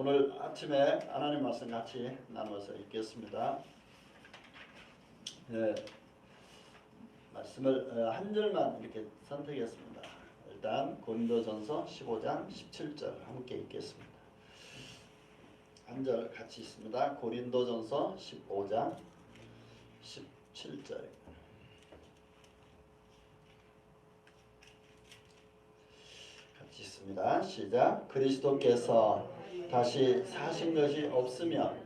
오늘 아침에 하나님 말씀 같이 나누어서 읽겠습니다. 말씀을 한 절만 이렇게 선택했습니다. 일단 고린도전서 15장 17절 함께 읽겠습니다. 한 절 같이 있습니다. 고린도전서 15장 17절. 같이 있습니다. 시작. 그리스도께서 다시 사신 것이 없으면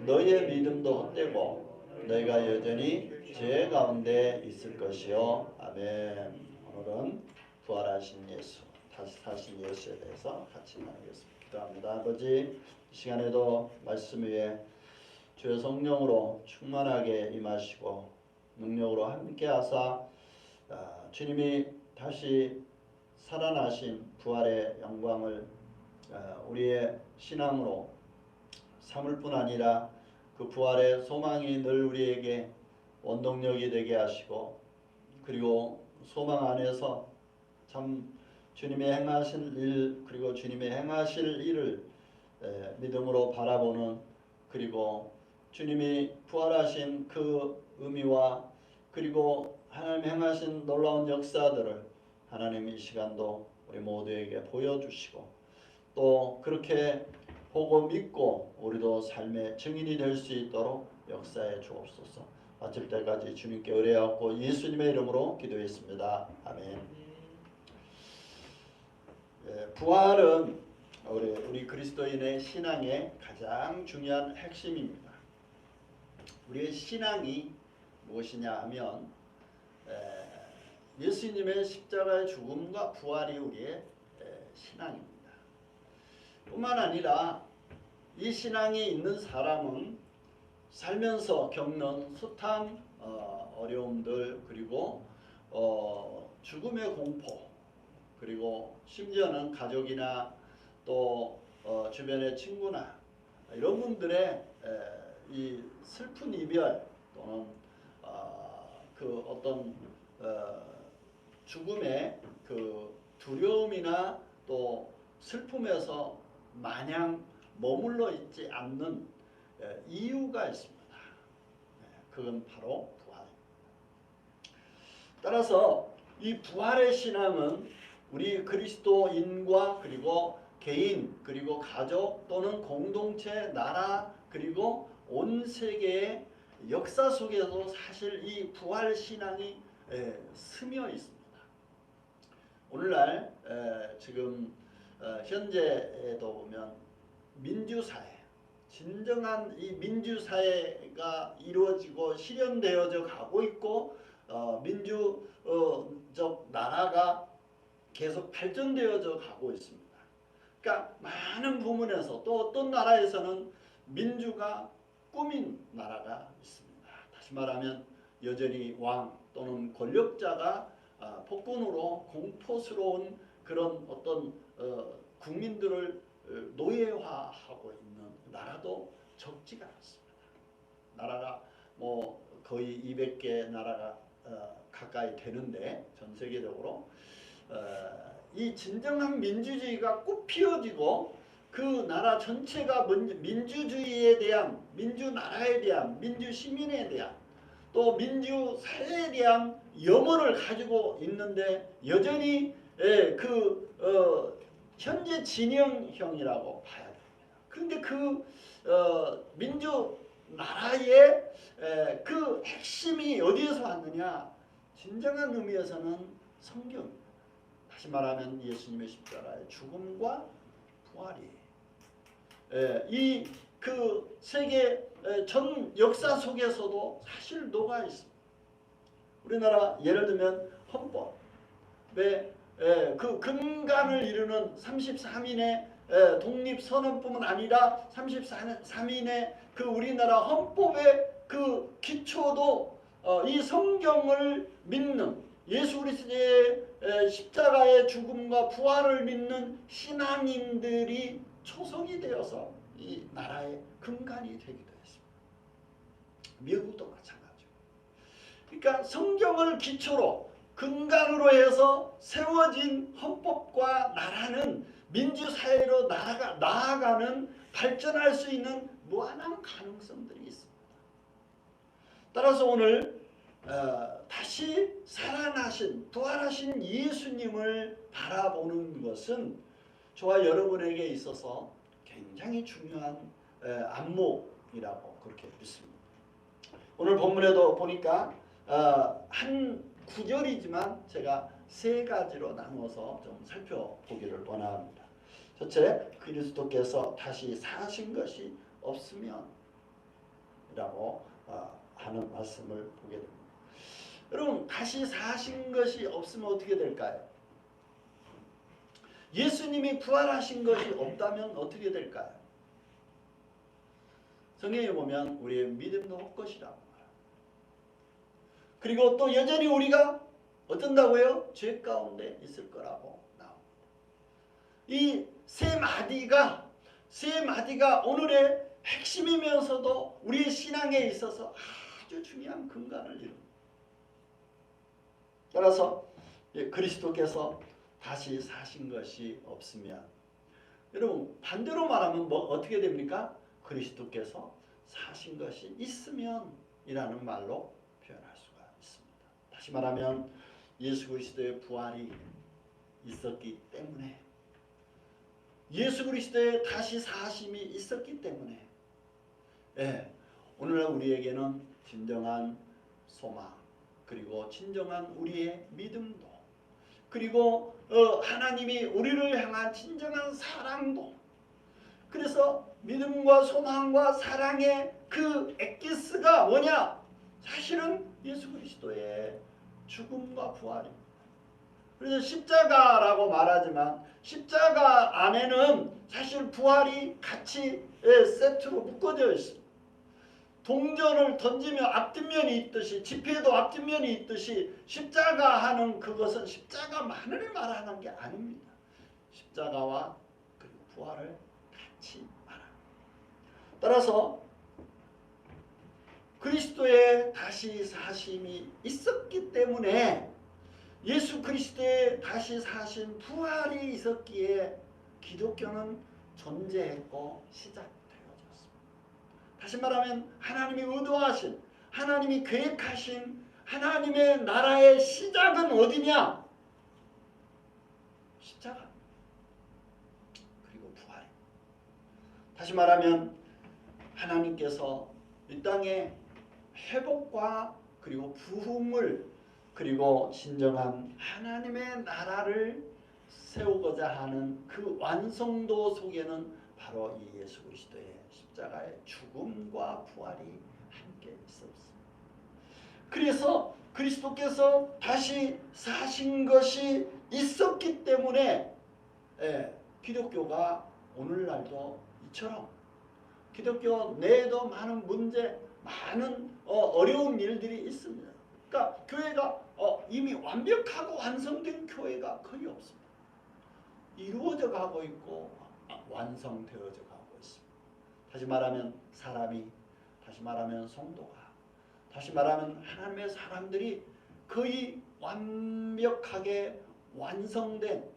너희의 믿음도 헛되고 너희가 여전히 죄 가운데 있을 것이요. 아멘. 오늘은 부활하신 예수, 다시 사신 예수에 대해서 같이 나누겠습니다. 기도합니다. 아버지, 이 시간에도 말씀 위에 주의 성령으로 충만하게 임하시고 능력으로 함께하사 주님이 다시 살아나신 부활의 영광을 우리의 신앙으로 삼을 뿐 아니라 그 부활의 소망이 늘 우리에게 원동력이 되게 하시고, 그리고 소망 안에서 참 주님의 행하신 일, 그리고 주님의 행하실 일을 믿음으로 바라보는, 그리고 주님이 부활하신 그 의미와 그리고 하나님 행하신 놀라운 역사들을 하나님 이 시간도 우리 모두에게 보여주시고, 또 그렇게 보고 믿고 우리도 삶의 증인이 될 수 있도록 역사해 주옵소서. 마칠 때까지 주님께 의뢰하고 예수님의 이름으로 기도했습니다. 아멘. 부활은 우리 그리스도인의 신앙의 가장 중요한 핵심입니다. 우리의 신앙이 무엇이냐 하면 예수님의 십자가의 죽음과 부활이 우리의 신앙입니다. 뿐만 아니라 이 신앙이 있는 사람은 살면서 겪는 숱한 어려움들, 그리고 죽음의 공포, 그리고 심지어는 가족이나 또 주변의 친구나 이런 분들의 이 슬픈 이별 또는 그 어떤 죽음의 그 두려움이나 또 슬픔에서 마냥 머물러 있지 않는 이유가 있습니다. 그건 바로 부활입니다. 따라서 이 부활의 신앙은 우리 그리스도인과 그리고 개인, 그리고 가족 또는 공동체, 나라, 그리고 온 세계의 역사 속에도 사실 이 부활 신앙이 스며 있습니다. 오늘날 지금 현재에도 보면 민주사회, 진정한 이 민주사회가 이루어지고 실현되어져 가고 있고, 민주적 나라가 계속 발전되어져 가고 있습니다. 그러니까 많은 부분에서, 또 어떤 나라에서는 민주가 꾸민 나라가 있습니다. 다시 말하면 여전히 왕 또는 권력자가 폭군으로 공포스러운 그런 어떤 국민들을 노예화하고 있는 나라도 적지가 않습니다. 나라가 뭐 거의 200개 나라가 가까이 되는데, 전 세계적으로 이 진정한 민주주의가 꽃피어지고 그 나라 전체가 민주주의에 대한, 민주나라에 대한, 민주시민에 대한, 또 민주사회에 대한 염원을 가지고 있는데 여전히 현재 진영형이라고 봐야 됩니다. 그런데 그 민주나라의 그 핵심이 어디에서 왔느냐? 진정한 의미에서는 성경입니다. 다시 말하면 예수님의 십자가의 죽음과 부활이 이 그 세계 전 역사 속에서도 사실 녹아 있습니다. 우리나라 예를 들면 헌법에 그 근간을 이루는 33인의 독립선언뿐만 아니라 33인의 그 우리나라 헌법의 그 기초도 이 성경을 믿는, 예수 그리스도의 십자가의 죽음과 부활을 믿는 신앙인들이 초성이 되어서 이 나라의 근간이 되기도 했습니다. 미국도 마찬가지고. 그러니까 성경을 기초로 근간으로 해서 세워진 헌법과 나라는 민주사회로 나아가는 발전할 수 있는 무한한 가능성들이 있습니다. 따라서 오늘 다시 살아나신 부활하신 예수님을 바라보는 것은 저와 여러분에게 있어서 굉장히 중요한 안목이라고 그렇게 믿습니다. 오늘 본문에도 보니까 한 구절이지만 제가 세 가지로 나누어서 좀 살펴보기를 원합니다. 첫째, 그리스도께서 다시 사신 것이 없으면 이라고 하는 말씀을 보게 됩니다. 여러분, 다시 사신 것이 없으면 어떻게 될까요? 예수님이 부활하신 것이 없다면 어떻게 될까요? 성경에 보면 우리의 믿음도 헛것이라고 말합니다. 그리고 또 여전히 우리가 어쩐다고요? 죄 가운데 있을 거라고 나옵니다. 이 세 마디가 오늘의 핵심이면서도 우리의 신앙에 있어서 아주 중요한 근간을 이룹니다. 따라서 그리스도께서 다시 사신 것이 없으면, 여러분 반대로 말하면 어떻게 됩니까? 그리스도께서 사신 것이 있으면 이라는 말로 표현할 수가 있습니다. 다시 말하면 예수 그리스도의 부활이 있었기 때문에, 예수 그리스도의 다시 사심이 있었기 때문에 오늘날 우리에게는 진정한 소망, 그리고 진정한 우리의 믿음도, 그리고 하나님이 우리를 향한 진정한 사랑도, 그래서 믿음과 소망과 사랑의 그 엑기스가 뭐냐? 사실은 예수 그리스도의 죽음과 부활입니다. 그래서 십자가라고 말하지만 십자가 안에는 사실 부활이 같이 세트로 묶어져 있습니다. 동전을 던지며 앞뒷면이 있듯이, 지폐도 앞뒷면이 있듯이 십자가 하는 그것은 십자가만을 말하는 게 아닙니다. 십자가와 그리고 부활을 같이 말합니다. 따라서 그리스도의 다시 사심이 있었기 때문에, 예수 그리스도의 다시 사신 부활이 있었기에 기독교는 존재했고 시작되어졌습니다. 다시 말하면 하나님이 의도하신, 하나님이 계획하신 하나님의 나라의 시작은 어디냐? 십자가 그리고 부활. 다시 말하면 하나님께서 이 땅에 회복과 그리고 부흥을, 그리고 진정한 하나님의 나라를 세우고자 하는 그 완성도 속에는 바로 이 예수 그리스도의 십자가의 죽음과 부활이 함께 있었습니다. 그래서 그리스도께서 다시 사신 것이 있었기 때문에 기독교가 오늘날도 이처럼 기독교 내에도 많은 문제, 많은 어려운 일들이 있습니다. 그러니까 교회가 이미 완벽하고 완성된 교회가 거의 없습니다. 이루어져 가고 있고 완성되어져 가고 있습니다. 다시 말하면 사람이, 다시 말하면 성도가, 다시 말하면 하나님의 사람들이 거의 완벽하게 완성된,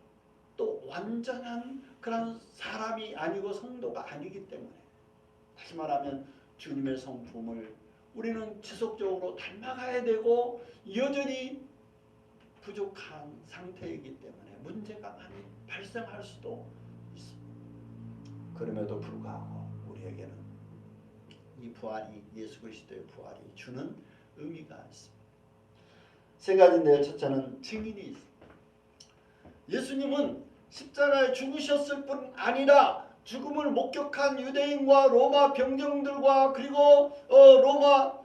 또 완전한 그런 사람이 아니고 성도가 아니기 때문에, 다시 말하면 주님의 성품을 우리는 지속적으로 닮아가야 되고 여전히 부족한 상태이기 때문에 문제가 많이 발생할 수도 있습니다. 그럼에도 불구하고 우리에게는 이 부활이, 예수 그리스도의 부활이 주는 의미가 있습니다. 세 가지인데요. 첫째는 증인이 있습니다. 예수님은 십자가에 죽으셨을 뿐 아니라 죽음을 목격한 유대인과 로마 병정들과 그리고 로마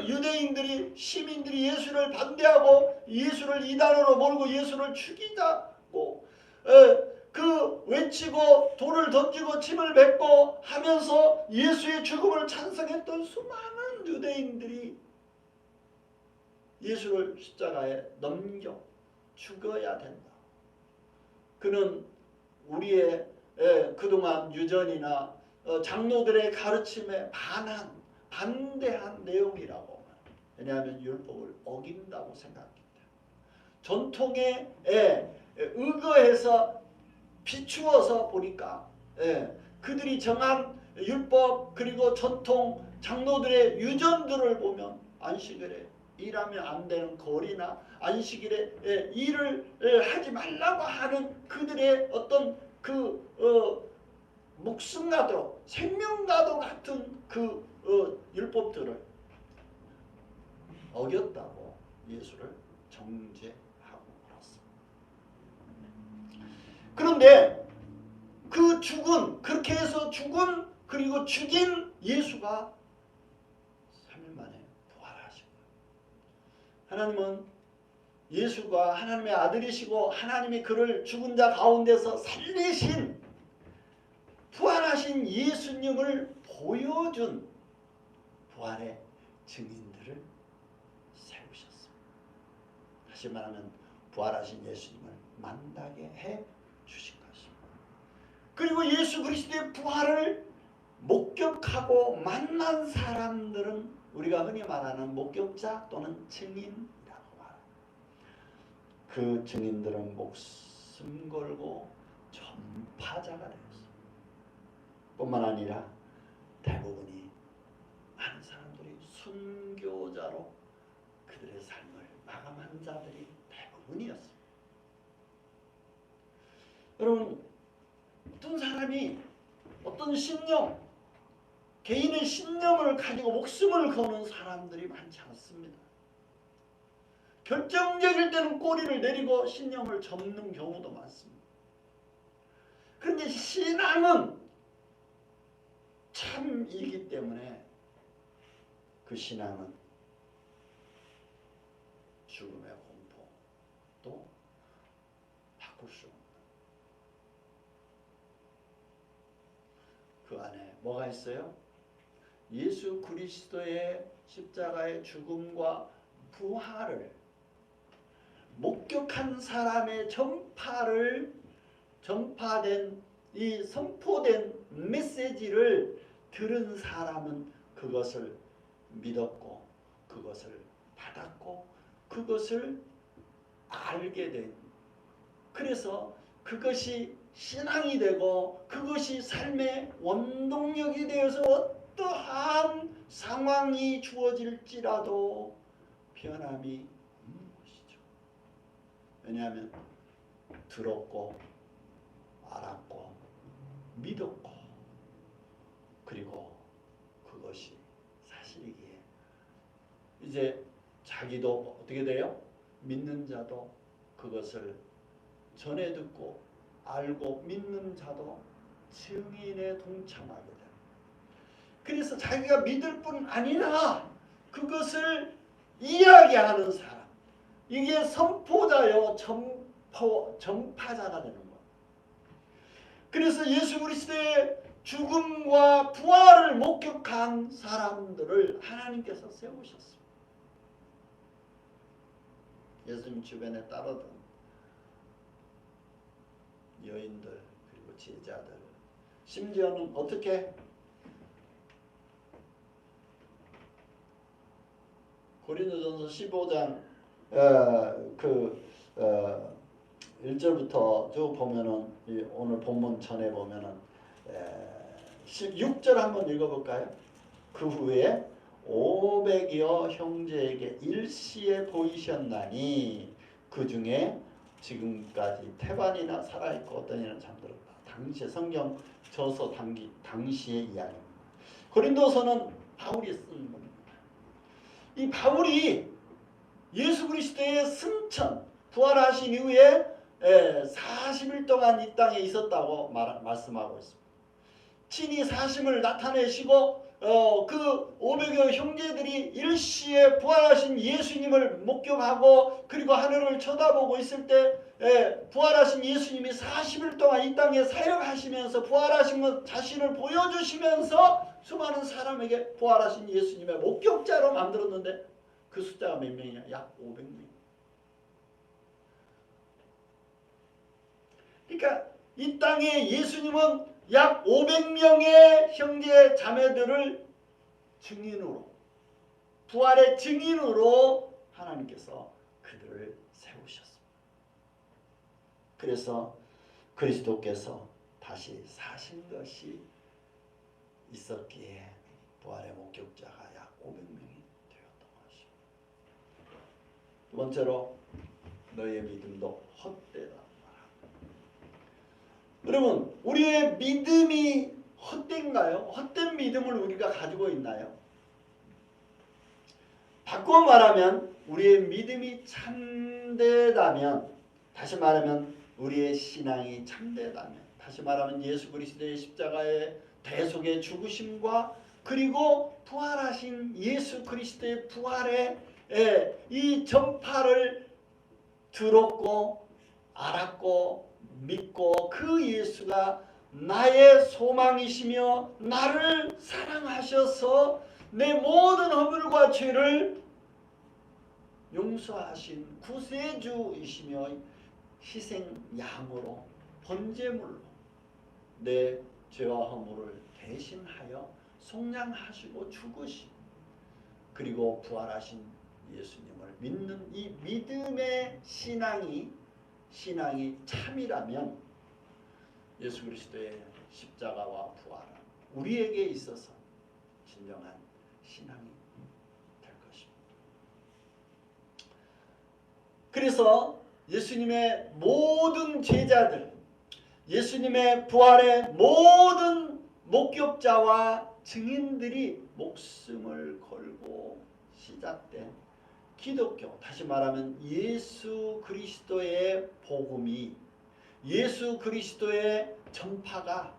유대인들이, 시민들이 예수를 반대하고 예수를 이단으로 몰고 예수를 죽이자고 그 외치고 돌을 던지고 침을 뱉고 하면서 예수의 죽음을 찬성했던 수많은 유대인들이 예수를 십자가에 넘겨 죽어야 된다. 그는 우리의 그동안 유전이나 장로들의 가르침에 반대한 내용이라고. 왜냐하면 율법을 어긴다고 생각합니다. 전통에 의거해서 비추어서 보니까 그들이 정한 율법 그리고 전통 장로들의 유전들을 보면 안식일에 일하면 안 되는 거리나 안식일에 일을 하지 말라고 하는 그들의 어떤 목숨과도 생명과도 같은 율법들을 어겼다고 예수를 정죄하고 말았습니다. 그런데 그렇게 해서 죽은 그리고 죽인 예수가 3일 만에 부활하신 거예요. 하나님은 예수가 하나님의 아들이시고 하나님이 그를 죽은 자 가운데서 살리신 부활하신 예수님을 보여준 부활의 증인들을 세우셨습니다. 다시 말하면 부활하신 예수님을 만나게 해 주신 것입니다. 그리고 예수 그리스도의 부활을 목격하고 만난 사람들은 우리가 흔히 말하는 목격자 또는 증인이라고 말합니다. 그 증인들은 목숨 걸고 전파자가 되었습니다. 뿐만 아니라 대부분이 많은 사람들이 순교자로 그들의 삶을 마감한 자들이 대부분이었습니다. 여러분, 어떤 사람이 어떤 신념, 개인의 신념을 가지고 목숨을 거는 사람들이 많지 않습니다. 결정적일 때는 꼬리를 내리고 신념을 접는 경우도 많습니다. 그런데 신앙은 참이기 때문에 그 신앙은 죽음의 공포도 바꿀 수 없는 그 안에 뭐가 있어요? 예수 그리스도의 십자가의 죽음과 부활을 목격한 사람의 전파된 이 선포된 메시지를 들은 사람은 그것을 믿었고 그것을 받았고 그것을 알게 된, 그래서 그것이 신앙이 되고 그것이 삶의 원동력이 되어서 어떠한 상황이 주어질지라도 변함이 없는 것이죠. 왜냐하면 들었고 알았고 믿었고 그리고 그것이 사실이기에 이제 자기도 어떻게 돼요? 믿는 자도 그것을 전해 듣고 알고 믿는 자도 증인에 동참하게 됩니다. 그래서 자기가 믿을 뿐 아니라 그것을 이야기하는 사람, 이게 선포자요 전파자가 되는 거예요. 그래서 예수 그리스도의 죽음과 부활을 목격한 사람들을 하나님께서 세우셨습니다. 예수님 주변에 따르던 여인들 그리고 제자들, 심지어는 어떻게 고린도전서 15장 1절부터 쭉 보면은 오늘 본문 전에 보면은 16절 한번 읽어볼까요? 그 후에 500여 형제에게 일시에 보이셨나니 그 중에 지금까지 태반이나 살아있고 어떤 이는 잠들었다. 당시에 성경 저서 당시의 이야기입니다. 고린도서는 바울이 쓴 겁니다. 이 바울이 예수 그리스도의 승천, 부활하신 이후에 40일 동안 이 땅에 있었다고 말씀하고 있습니다. 친히 사심을 나타내시고 그 500여 형제들이 일시에 부활하신 예수님을 목격하고 그리고 하늘을 쳐다보고 있을 때 부활하신 예수님이 40일 동안 이 땅에 사역하시면서 부활하신 것 자신을 보여주시면서 수많은 사람에게 부활하신 예수님의 목격자로 만들었는데 그 숫자가 몇 명이냐? 약 500명. 그러니까 이 땅에 예수님은 약 500명의 형제 자매들을 증인으로, 부활의 증인으로 하나님께서 그들을 세우셨습니다. 그래서 그리스도께서 다시 사신 것이 있었기에 부활의 목격자가 약 500명이 되었던 것입니다. 두 번째로 너희의 믿음도 헛되다 말합니다. 여러분, 우리의 믿음이 헛된가요? 헛된 믿음을 우리가 가지고 있나요? 바꿔 말하면 우리의 믿음이 참되다면, 다시 말하면 우리의 신앙이 참되다면, 다시 말하면 예수 그리스도의 십자가의 대속의 죽으심과 그리고 부활하신 예수 그리스도의 부활의 이 전파를 들었고 알았고 믿고 그 예수가 나의 소망이시며 나를 사랑하셔서 내 모든 허물과 죄를 용서하신 구세주이시며 희생 양으로 번제물로 내 죄와 허물을 대신하여 속량하시고 죽으신 그리고 부활하신 예수님을 믿는 이 믿음의 신앙이 참이라면 예수 그리스도의 십자가와 부활은 우리에게 있어서 진정한 신앙이 될 것입니다. 그래서 예수님의 모든 제자들, 예수님의 부활의 모든 목격자와 증인들이 목숨을 걸고 시작된 기독교, 다시 말하면 예수 그리스도의 복음이, 예수 그리스도의 전파가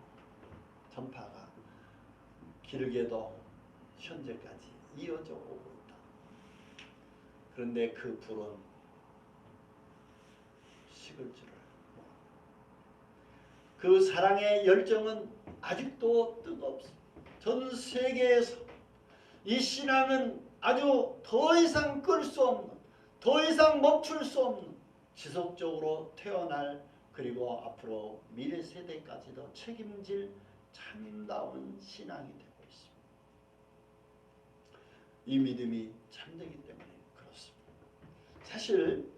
길게도 현재까지 이어져 오고 있다. 그런데 그 불은 식을 줄을 모릅니다. 그 사랑의 열정은 아직도 뜨겁습니다. 전 세계에서 이 신앙은 아주 더 이상 끌 수 없는, 더 이상 멈출 수 없는 지속적으로 태어날 그리고 앞으로 미래 세대까지도 책임질 참다운 신앙이 되고 있습니다. 이 믿음이 참되기 때문에 그렇습니다. 사실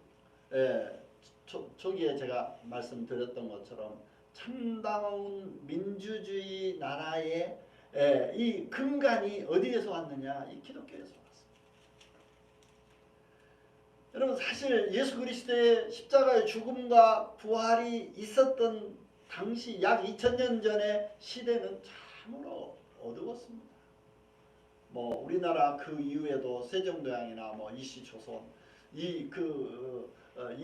초기에 제가 말씀드렸던 것처럼 참다운 민주주의 나라의 이 근간이 어디에서 왔느냐? 이 기독교에서 왔습니다. 여러분, 사실 예수 그리스도의 십자가의 죽음과 부활이 있었던 당시 약 2000년 전의 시대는 참으로 어두웠습니다. 우리나라 그 이후에도 세종대왕이나 이시조선 이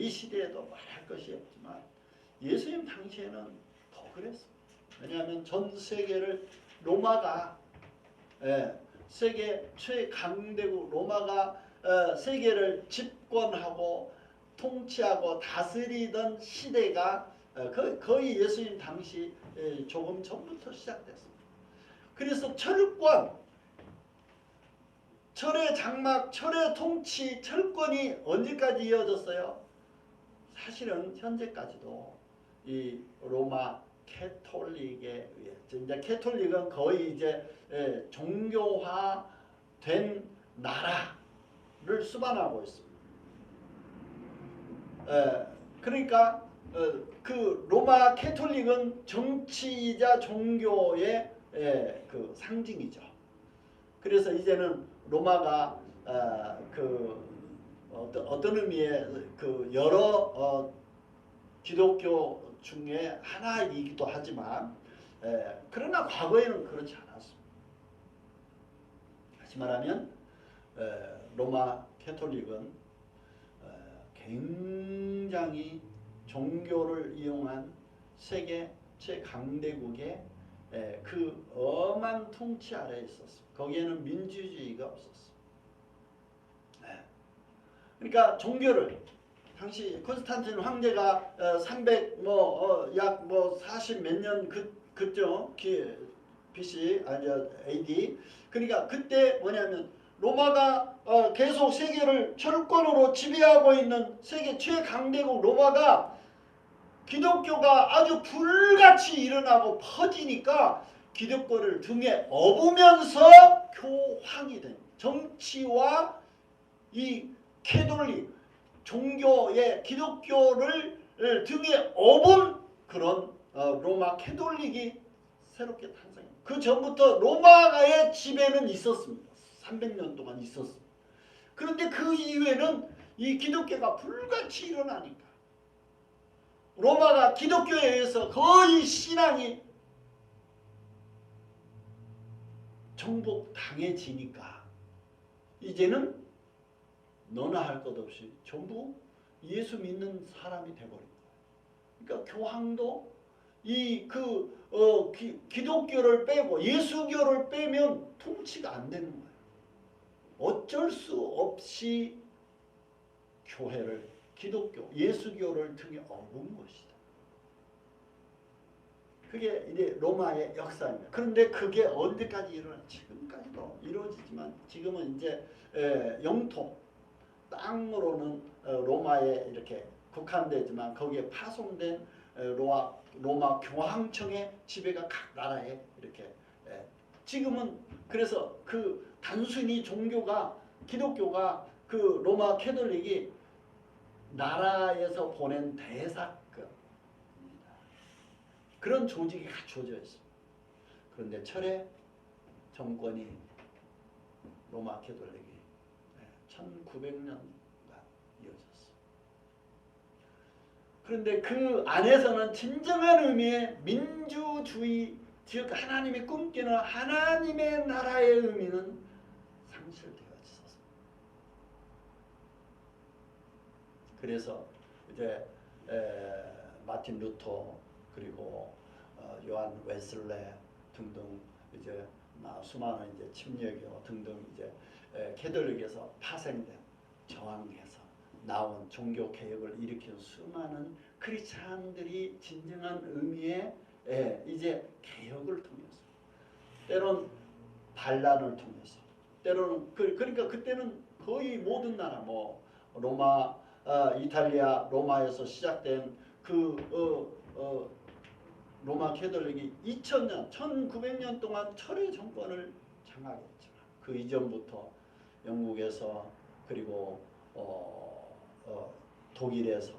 시대에도 말할 것이 없지만 예수님 당시에는 더 그랬습니다. 왜냐하면 전 세계를 로마가 세계 최강대국 로마가 세계를 집권하고 통치하고 다스리던 시대가 거의 예수님 당시 조금 전부터 시작됐습니다. 그래서 철권, 철의 장막, 철의 통치, 철권이 언제까지 이어졌어요? 사실은 현재까지도 이 로마 캐톨릭에 의해, 이제 캐톨릭은 거의 이제 종교화된 나라를 수반하고 있습니다. 그러니까 그 로마 캐톨릭은 정치이자 종교의 그 상징이죠. 그래서 이제는 로마가 어떤 의미의 그 여러 기독교 중에 하나이기도 하지만 그러나 과거에는 그렇지 않았습니다. 다시 말하면 로마 캐톨릭은 굉장히 종교를 이용한 세계 최강대국의 그 엄한 통치 아래에 있었습니다. 거기에는 민주주의가 없었습니다. 그러니까 종교를 당시 콘스탄틴 황제가 300 약 40 몇 년 그죠? BC AD. 그러니까 그때 뭐냐면 로마가 계속 세계를 철권으로 지배하고 있는 세계 최강대국 로마가 기독교가 아주 불같이 일어나고 퍼지니까 기독교를 등에 업으면서 교황이 된 정치와 이 캐톨릭 종교의 기독교를 등에 업은 그런 로마 캐톨릭이 새롭게 탄생합니다. 그 전부터 로마의 지배는 있었습니다. 300년 동안 있었습니다. 그런데 그 이후에는 이 기독교가 불같이 일어나니까 로마가 기독교에 의해서 거의 신앙이 정복당해지니까 이제는 너나 할 것 없이 전부 예수 믿는 사람이 돼버린 거예요. 그러니까 교황도 기독교를 빼고 예수교를 빼면 통치가 안 되는 거예요. 어쩔 수 없이 교회를 기독교, 예수교를 등에 업은 것이다. 그게 이제 로마의 역사입니다. 그런데 그게 언제까지 일어나? 지금까지도 이루어지지만 지금은 이제 영토, 땅으로는 로마에 이렇게 국한되지만 거기에 파송된 로마 교황청의 지배가 각 나라에 이렇게 지금은 그래서 그 단순히 종교가 기독교가 그 로마 캐톨릭이 나라에서 보낸 대사건입니다. 그런 조직이 갖춰져 있습니다. 그런데 철의 정권이 로마 캐톨릭이 1900년간 이어졌습니다. 그런데 그 안에서는 진정한 의미의 민주주의, 즉 하나님이 꿈꾸는 하나님의 나라의 의미는 상실되어 있었습니다. 그래서 이제 마틴 루터 그리고 요한 웨슬레 등등 이제 수많은 이제 침례교 등등 이제 캐톨릭에서 파생된 저항해서 나온 종교 개혁을 일으킨 수많은 크리스찬들이 진정한 의미의 이제 개혁을 통해서 때론 반란을 통해서 때로는 그러니까 그때는 거의 모든 나라 뭐 로마 이탈리아 로마에서 시작된 로마 캐톨릭이 2000년 1900년 동안 철의 정권을 장악했지만 그 이전부터 영국에서 그리고 독일에서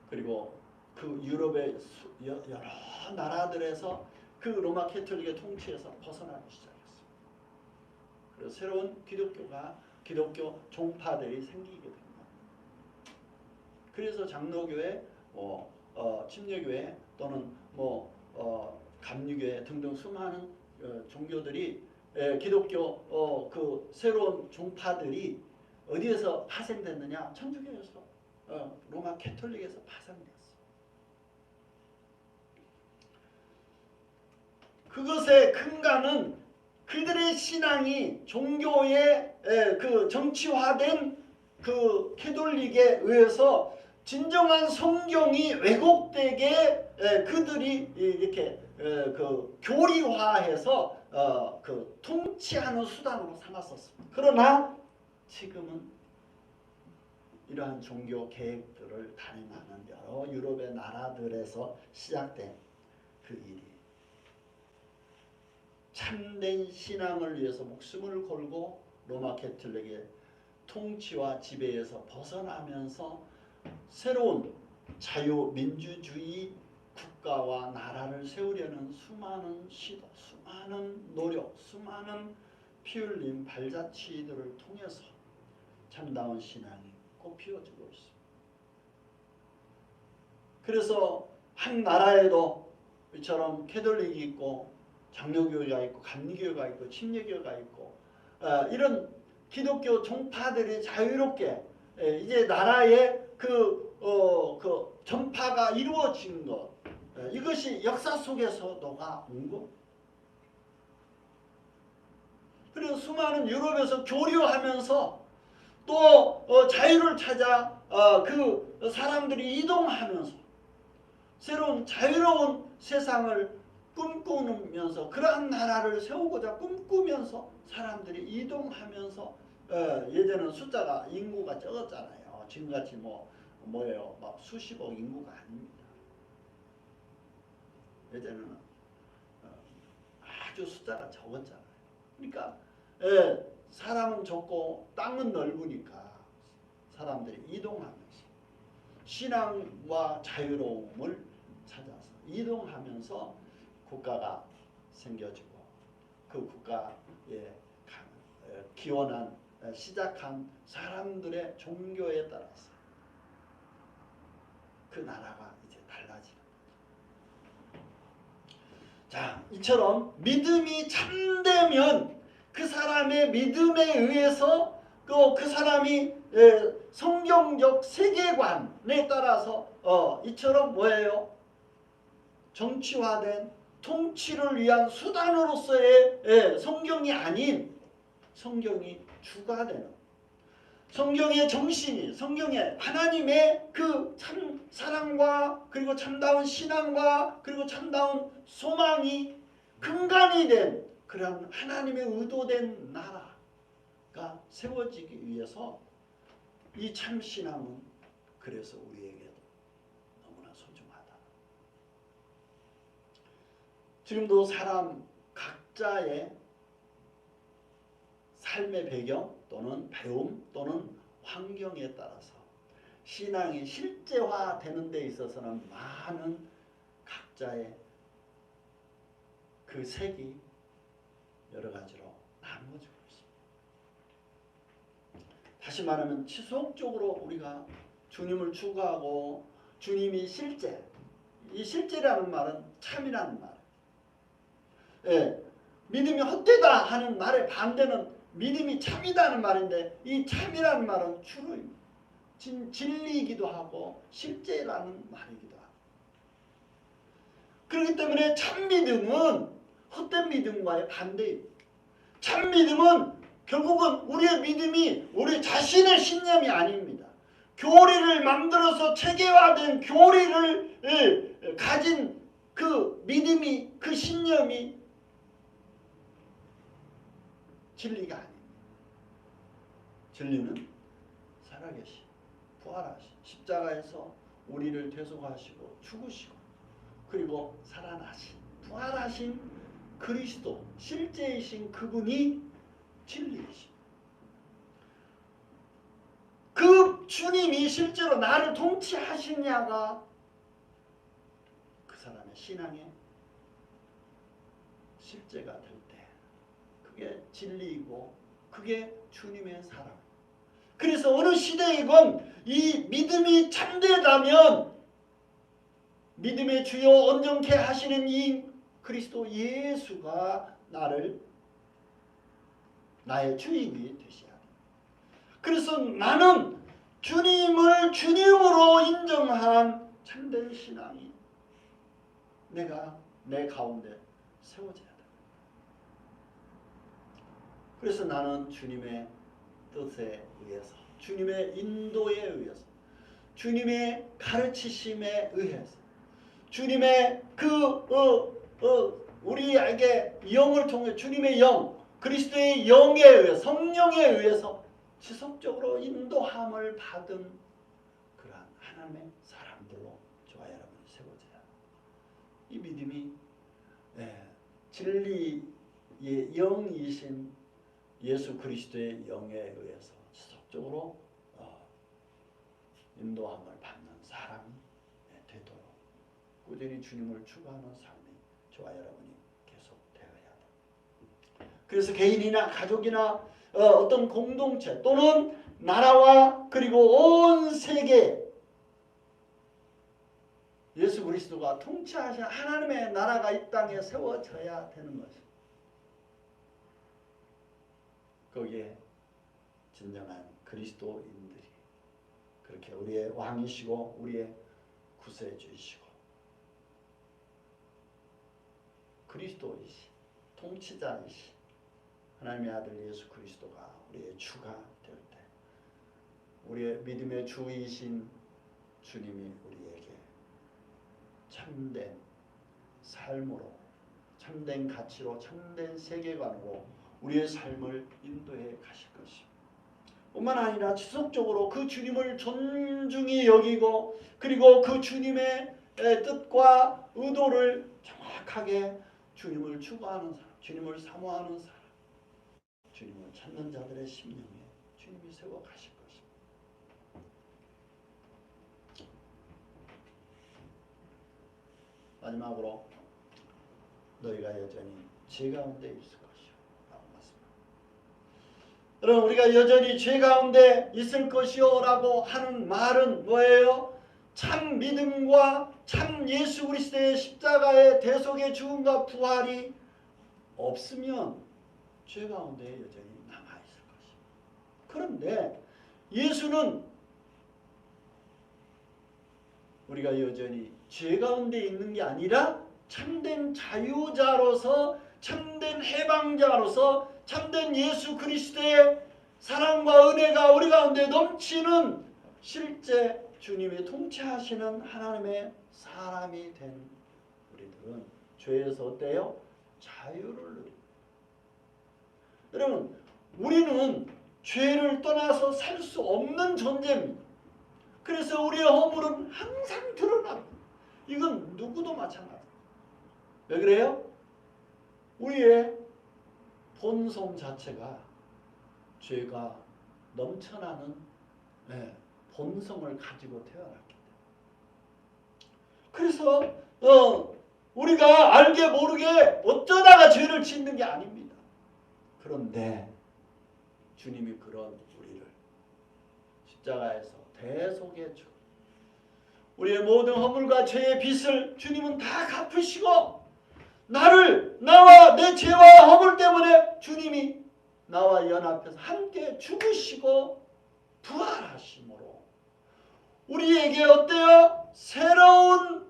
그리고 그 유럽의 여러 나라들에서 그 로마 캐톨릭의 통치에서 벗어나기 시작했습니다. 그래서 새로운 기독교 종파들이 생기게 됩니다. 그래서 장로교회, 침례교회 또는 감리교회 등등 수많은 종교들이 기독교 그 새로운 종파들이 어디에서 파생됐느냐? 천주교에서 로마 캐톨릭에서 파생됐어. 그것의 근간은 그들의 신앙이 종교의 그 정치화된 그 캐톨릭에 의해서 진정한 성경이 왜곡되게 그들이 이렇게 그 교리화해서 그 통치하는 수단으로 삼았었습니다. 그러나 지금은 이러한 종교 계획들을 단행하는 여러 유럽의 나라들에서 시작된 그 일이 참된 신앙을 위해서 목숨을 걸고 로마 캐톨릭의 통치와 지배에서 벗어나면서 새로운 자유민주주의 국가와 나라를 세우려는 수많은 시도, 수많은 노력, 수많은 피 흘린 발자취들을 통해서 참다운 신앙이 꽃피워지고 있습니다. 그래서 한 나라에도 이처럼 캐톨릭이 있고 장로교가 있고 감리교가 있고 침례교가 있고 이런 기독교 종파들이 자유롭게 이제 나라의 그 전파가 이루어진 것 이것이 역사 속에서 녹아온 것. 그래서 수많은 유럽에서 교류하면서 또 자유를 찾아 그 사람들이 이동하면서 새로운 자유로운 세상을 꿈꾸면서 그러한 나라를 세우고자 꿈꾸면서 사람들이 이동하면서 예전에는 숫자가 인구가 적었잖아요. 지금같이 뭐예요? 막 수십억 인구가 아닙니다. 예전에는 아주 숫자가 적었잖아요. 그러니까 사람은 적고 땅은 넓으니까 사람들이 이동하면서 신앙과 자유로움을 찾아서 이동하면서 국가가 생겨지고 그 국가에 기원한 시작한 사람들의 종교에 따라서 그 나라가 이제 달라지는 거죠. 자, 이처럼 믿음이 참되면 그 사람의 믿음에 의해서 그 사람이 성경적 세계관에 따라서 이처럼 뭐예요? 정치화된 통치를 위한 수단으로서의 성경이 아닌 성경이 주가 되는 성경의 정신이 성경의 하나님의 그 참 사랑과 그리고 참다운 신앙과 그리고 참다운 소망이 근간이 된 그런 하나님의 의도된 나라가 세워지기 위해서 이 참 신앙은 그래서 우리에게 너무나 소중하다. 지금도 사람 각자의 삶의 배경 또는 배움 또는 환경에 따라서 신앙이 실제화되는 데 있어서는 많은 각자의 그 색이 여러 가지로 나누어지고 있습니다. 다시 말하면 지속적으로 우리가 주님을 추구하고 주님이 실제, 이 실제라는 말은 참이라는 말. 믿음이 헛되다 하는 말의 반대는 믿음이 참이다는 말인데 이 참이라는 말은 주로 진리이기도 하고 실제라는 말이기도 하고 그렇기 때문에 참믿음은 헛된 믿음과의 반대입니다. 참믿음은 결국은 우리의 믿음이 우리 자신의 신념이 아닙니다. 교리를 만들어서 체계화된 교리를 가진 그 믿음이 그 신념이 진리가 아닙니다. 진리는 살아계신 부활하신 십자가에서 우리를 대속하시고 죽으시고 그리고 살아나신 부활하신 그리스도 실제이신 그분이 진리이십니다. 그 주님이 실제로 나를 통치하시냐가 그 사람의 신앙의 실제가 될 때 그게 진리이고 그게 주님의 사랑. 그래서 어느 시대이건 이 믿음이 참되다면 믿음의 주요 온전케 하시는 이 그리스도 예수가 나의 주인이 되셔야 합니다. 그래서 나는 주님을 주님으로 인정한 참된 신앙이 내가 내 가운데 세워져야 합니다. 그래서 나는 주님의 뜻에 의해서 주님의 인도에 의해서 주님의 가르치심에 의해서 주님의 우리에게 영을 통해 주님의 영 그리스도의 영에 의해 성령에 의해서 지속적으로 인도함을 받은 그러한 하나님의 사람들로 저와 여러분이 세워져야 이 믿음이 진리의 영이신 예수 그리스도의 영에 의해서 지속적으로 인도함을 받는 사람이 되도록 꾸준히 주님을 추구하는 삶이 저와 여러분이 계속 되어야 합니다. 그래서 개인이나 가족이나 어떤 공동체 또는 나라와 그리고 온 세계 예수 그리스도가 통치하신 하나님의 나라가 이 땅에 세워져야 되는 것입니다. 거기에 진정한 그리스도인들이 그렇게 우리의 왕이시고 우리의 구세주이시고 그리스도이시 통치자이시 하나님의 아들 예수 그리스도가 우리의 주가 될 때 우리의 믿음의 주이신 주님이 우리에게 참된 삶으로 참된 가치로 참된 세계관으로 우리의 삶을 인도해 가실 것입니다. 뿐만 아니라 지속적으로 그 주님을 존중히 여기고 그리고 그 주님의 뜻과 의도를 정확하게 주님을 추구하는 사람, 주님을 사모하는 사람, 주님을 찾는 자들의 심령에 주님이 세워 가실 것입니다. 마지막으로 너희가 여전히 죄 가운데 있을 것이요 라고 말씀합니다. 여러분 우리가 여전히 죄 가운데 있을 것이요 라고 하는 말은 뭐예요? 참 믿음과 참 예수 그리스도의 십자가의 대속의 죽음과 부활이 없으면 죄 가운데 여전히 남아있을 것입니다. 그런데 예수는 우리가 여전히 죄 가운데 있는 게 아니라 참된 자유자로서 참된 해방자로서 참된 예수 그리스도의 사랑과 은혜가 우리 가운데 넘치는 실제 주님이 통치하시는 하나님의 사람이 된 우리들은 죄에서 어때요? 자유를 누립니다. 여러분 우리는 죄를 떠나서 살 수 없는 존재입니다. 그래서 우리의 허물은 항상 드러납니다. 이건 누구도 마찬가지입니다. 왜 그래요? 우리의 본성 자체가 죄가 넘쳐나는 본성을 가지고 태어났기 때문에. 그래서 우리가 알게 모르게 어쩌다가 죄를 짓는 게 아닙니다. 그런데 주님이 그런 우리를 십자가에서 대속해 주 우리의 모든 허물과 죄의 빚을 주님은 다 갚으시고 나와 내 죄와 허물 때문에 주님이 나와 연합해서 함께 죽으시고 부활하심으로 우리에게 어때요? 새로운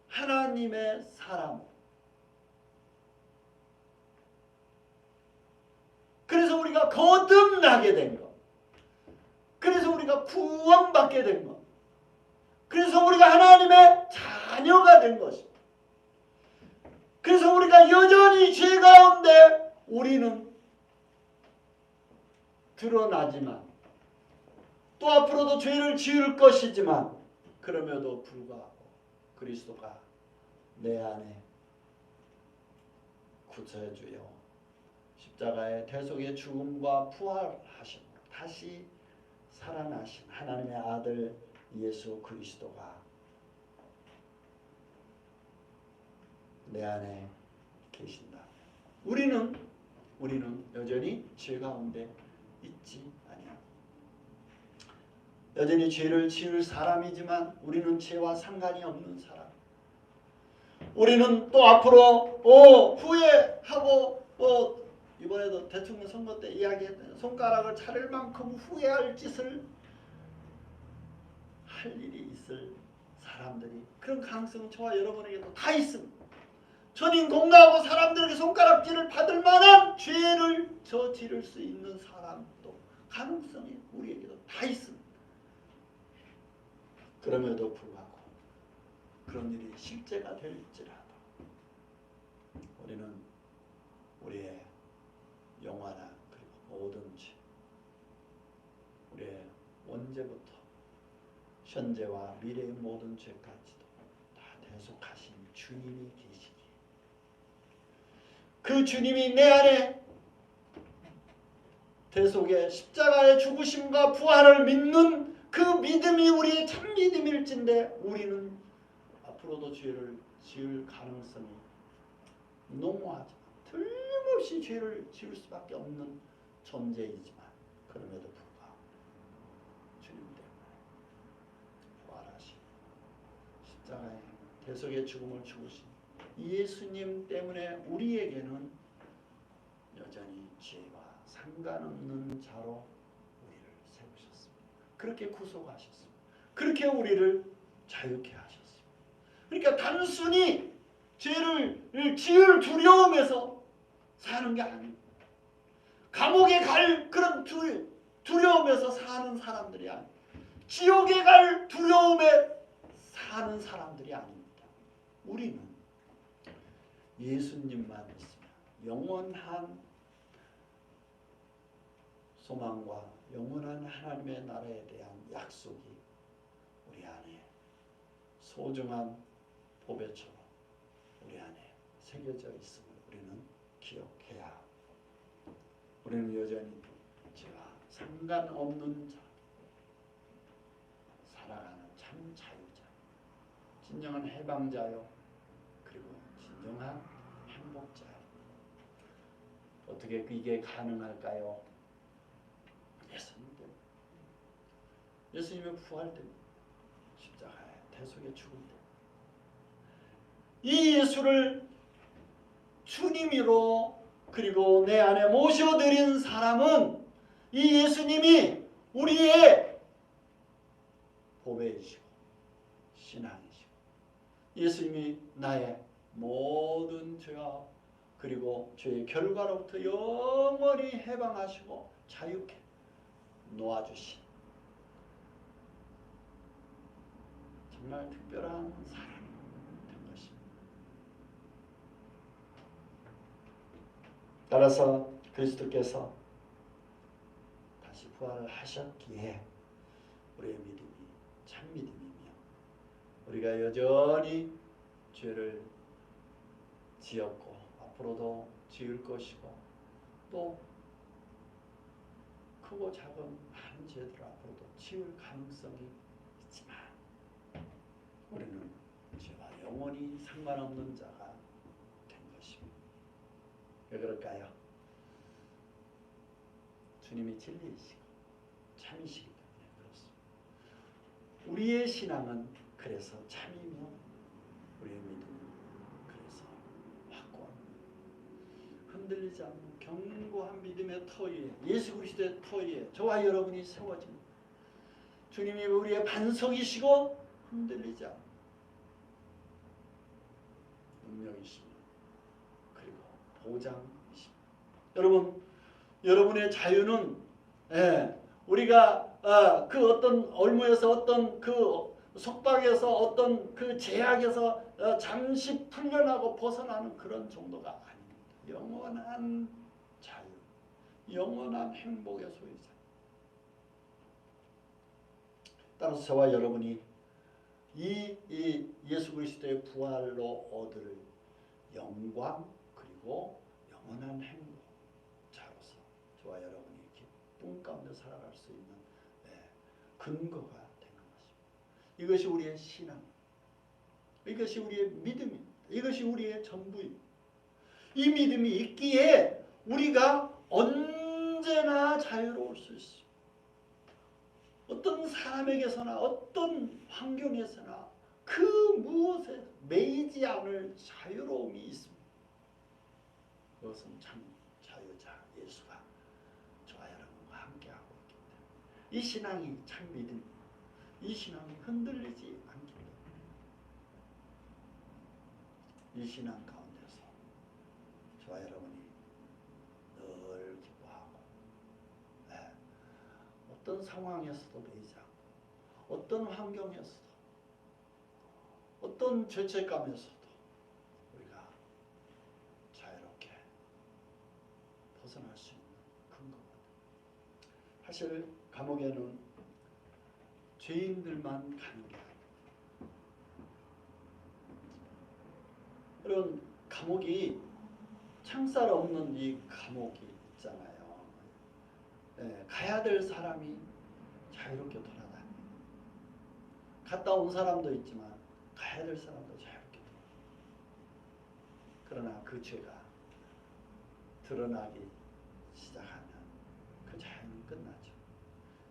하나님의 사람. 그래서 우리가 거듭나게 된 것. 그래서 우리가 구원받게 된 것. 그래서 우리가 하나님의 자녀가 된 것입니다. 그래서 우리가 여전히 죄 가운데 우리는 드러나지만 또 앞으로도 죄를 지을 것이지만 그럼에도 불구하고 그리스도가 내 안에 구세주요 십자가의 대속의 죽음과 부활하심으로 다시 살아나신 하나님의 아들 예수 그리스도가 내 안에 계신다. 우리는 여전히 죄 가운데 있지 아니야. 여전히 죄를 지을 사람이지만 우리는 죄와 상관이 없는 사람. 우리는 또 앞으로 후회하고 이번에도 대통령 선거 때 이야기했던 손가락을 차릴 만큼 후회할 짓을 할 일이 있을 사람들이 그런 가능성은 저와 여러분에게도 다 있습니다. 전인 공로하고 사람들에게 손가락질을 받을 만한 죄를 저지를 수 있는 사람도 가능성이 우리에게도 다 있습니다. 그럼에도 불구하고 그런 일이 실제가 될지라도 우리는 우리의 영화나 그리고 모든 죄, 우리의 원죄부터 현재와 미래의 모든 죄까지도 다 대속하신 주님이 계시기, 그 주님이 내 안에 대속의 십자가의 죽으심과 부활을 믿는 그 믿음이 우리의 참 믿음일진데 우리는 앞으로도 죄를 지을 가능성이 농후하지만 틀림없이 죄를 지을 수밖에 없는 존재이지만 그럼에도 불구하고 주님 때문에 부활하신 십자가의 대속의 죽음을 죽으신 예수님 때문에 우리에게는 여전히 죄와 상관없는 자로 우리를 세우셨습니다. 그렇게 구속하셨습니다. 그렇게 우리를 자유케 하셨습니다. 그러니까 단순히 죄를 지을 두려움에서 사는 게 아닙니다. 감옥에 갈 그런 두려움에서 사는 사람들이 아닙니다. 지옥에 갈 두려움에 사는 사람들이 아닙니다. 우리는 예수님만 있으면 영원한 소망과 영원한 하나님의 나라에 대한 약속이 우리 안에 소중한 보배처럼 우리 안에 새겨져 있음을 우리는 기억해야 합니다. 우리는 여전히 죄와 상관없는 자, 살아가는 참 자유자, 진정한 해방자요 진정한 행복자. 어떻게 이게 가능할까요? 예수님 때문에. 예수님의 부활 때문에. 십자가의 대속의 죽음 때문에. 이 예수를 주님으로 그리고 내 안에 모셔드린 사람은 이 예수님이 우리의 보배이시고 신앙이시고 예수님이 나의 모든 죄와 그리고 죄의 결과로부터 영원히 해방하시고 자유케 놓아주신 정말 특별한 사람이 된 것입니다. 따라서 그리스도께서 다시 부활하셨기에 우리의 믿음이 참 믿음이며 우리가 여전히 죄를 지었고 앞으로도 지을 것이고 또 크고 작은 많은 죄들 앞으로도 지을 가능성이 있지만 우리는 죄와 영원히 상관없는 자가 된 것입니다. 왜 그럴까요? 주님이 진리이시고 참이시기 때문에 그렇습니다. 우리의 신앙은 그래서 참이며 우리의 믿음은 그래서 확고합니다. 흔들리지 않는 견고한 믿음의 터 위에 예수 그리스도의 터 위에 저와 여러분이 세워집니다. 주님이 우리의 반석이시고 흔들리지 않는 능력이십니다. 그리고 보장이십니다. 여러분의 자유는 우리가 그 어떤 올무에서 어떤 그 속박에서 어떤 그 제약에서 잠시 풀려나고 벗어나는 그런 정도가 아닙니다. 영원한 자유, 영원한 행복의 소유자. 따라서 저와 여러분이 이 예수 그리스도의 부활로 얻을 영광 그리고 영원한 행복자로서 저와 여러분이 기쁨 가운데 살아갈 수 있는 근거가 되는 것입니다. 이것이 우리의 신앙, 이것이 우리의 믿음입니다. 이것이 우리의 전부입니다. 이 믿음이 있기에 우리가 언제나 자유로울 수 있습니다. 어떤 사람에게서나 어떤 환경에서나 그 무엇에 매이지 않을 자유로움이 있습니다. 그것은 참 자유자 예수가 저와 여러분과 함께하고 있기 때문에 이 신앙이 참 믿음, 이 신앙이 흔들리지 않기 때문에 이 신앙 가운데서 저와 여러분이 늘 기뻐하고 어떤 상황에서도 매이지 않고 어떤 환경에서도 어떤 죄책감에서도 우리가 자유롭게 벗어날 수 있는 근거가 됩니다. 사실 감옥에는 죄인들만 가는 게 아닙니다. 여러분 감옥이 창살 없는 이 감옥이 있잖아요. 가야 될 사람이 자유롭게 돌아다닙니다. 갔다 온 사람도 있지만 가야 될 사람도 자유롭게 돌아다닙니다. 그러나 그 죄가 드러나기 시작하면 그 자유는 끝나죠.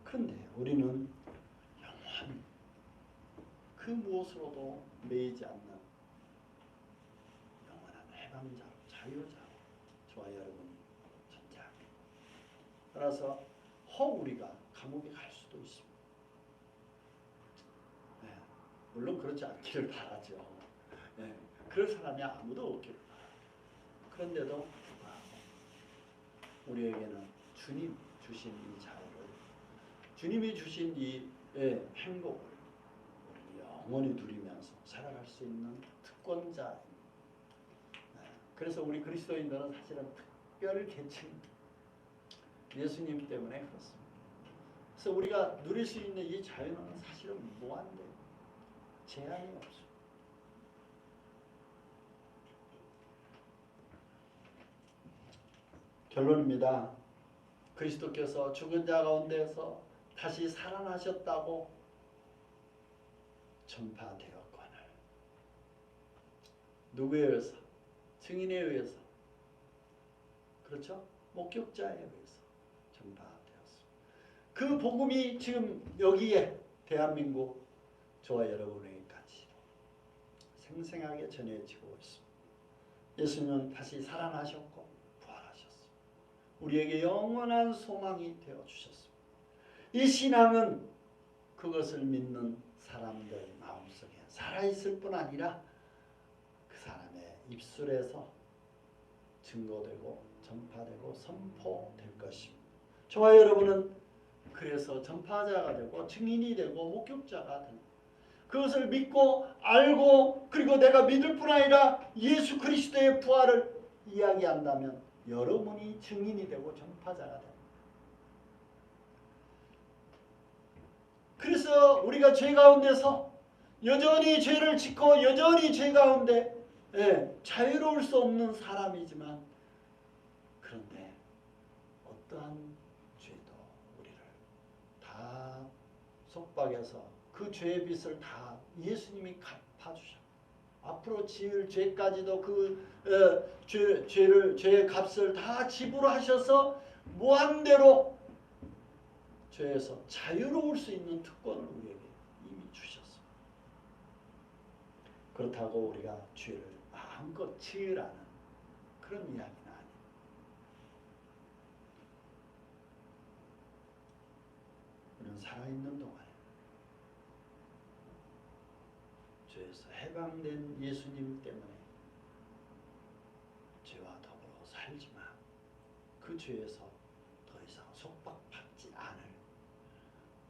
그런데 우리는 영원히 그 무엇으로도 매이지 않는 영원한 해방자로 자유자로 저와 여러분이 존재합니다. 따라서 혹 우리가 감옥에 갈 수도 있습니다. 물론 그렇지 않기를 바라죠. 그럴 사람이 아무도 없기를 바라요. 그런데도 불구하고 우리에게는 주님 주신 이 자유를 주님이 주신 이 행복을 영원히 누리면서 살아갈 수 있는 특권자입니다. 그래서 우리 그리스도인들은 사실은 특별 계층입니다. 예수님 때문에 그렇습니다. 그래서 우리가 누릴 수 있는 이 자유는 사실은 무한대요. 제한이 없습니다. 결론입니다. 그리스도께서 죽은 자 가운데서 다시 살아나셨다고 전파되었거늘 누구에 의해서? 증인에 의해서, 그렇죠? 목격자에 의해서 전파되었습니다. 그 복음이 지금 여기에 대한민국 저와 여러분에게까지 생생하게 전해지고 있습니다. 예수님은 다시 살아나셨고 부활하셨습니다. 우리에게 영원한 소망이 되어주셨습니다. 이 신앙은 그것을 믿는 사람들 마음속에 살아있을 뿐 아니라 그 사람의 입술에서 증거되고 전파되고 선포될 것입니다. 저와 여러분은 그래서 전파자가 되고 증인이 되고 목격자가 됩니다. 그것을 믿고 알고 그리고 내가 믿을 뿐 아니라 예수 그리스도의 부활을 이야기한다면 여러분이 증인이 되고 전파자가 됩니다. 그래서 우리가 죄 가운데서 여전히 죄를 짓고 여전히 죄 가운데 자유로울 수 없는 사람이지만 그런데 어떠한 죄도 우리를 다 속박해서 그 죄의 빚을 다 예수님이 갚아주셨고 앞으로 지을 죄까지도 그 죄의 값을 다 지불하셔서 무한대로 죄에서 자유로울 수 있는 특권을 우리에게 이미 주셨습니다. 그렇다고 우리가 죄를 마음껏 지으라는 그런 이야기는 아닙니다. 우리는 살아있는 동안에 죄에서 해방된 예수님 때문에 죄와 더불어 살지만 그 죄에서 더 이상 속박받지 않을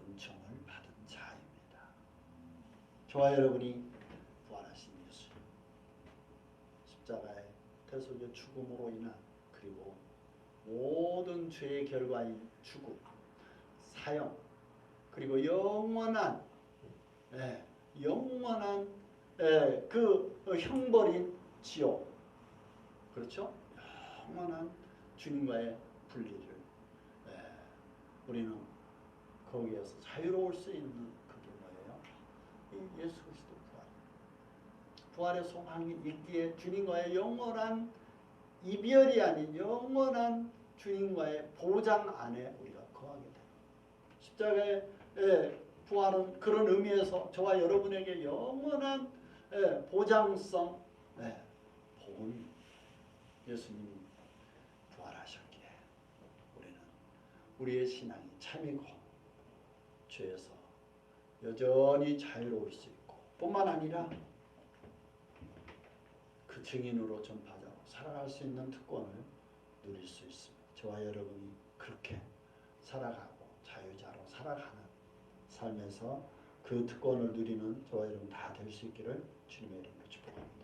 은총을 받은 자입니다. 저와 여러분이 부활하신 예수 십자가의 대속의 죽음으로 인한 그리고 모든 죄의 결과인 죽음, 사형 그리고 영원한 그 형벌인 지옥, 그렇죠? 영원한 주님과의 분리를 우리는 거기에서 자유로울 수 있는 그게 뭐예요? 이 예수 그리스도 부활. 부활의 소망이 있기에 주님과의 영원한 이별이 아닌 영원한 주님과의 보장 안에 우리가 거하게 됩니다. 십자가의 부활은 그런 의미에서 저와 여러분에게 영원한 보장성 복음입니다. 예수님이 부활하셨기에 우리는 우리의 신앙이 참이고 죄에서 여전히 자유로울 수 있고 뿐만 아니라 그 증인으로 전파자로 살아갈 수 있는 특권을 누릴 수 있습니다. 저와 여러분이 그렇게 살아가고 자유자로 살아가는 삶에서 그 특권을 누리는 저와 여러분 다 될 수 있기를 주님의 이름으로 축복합니다.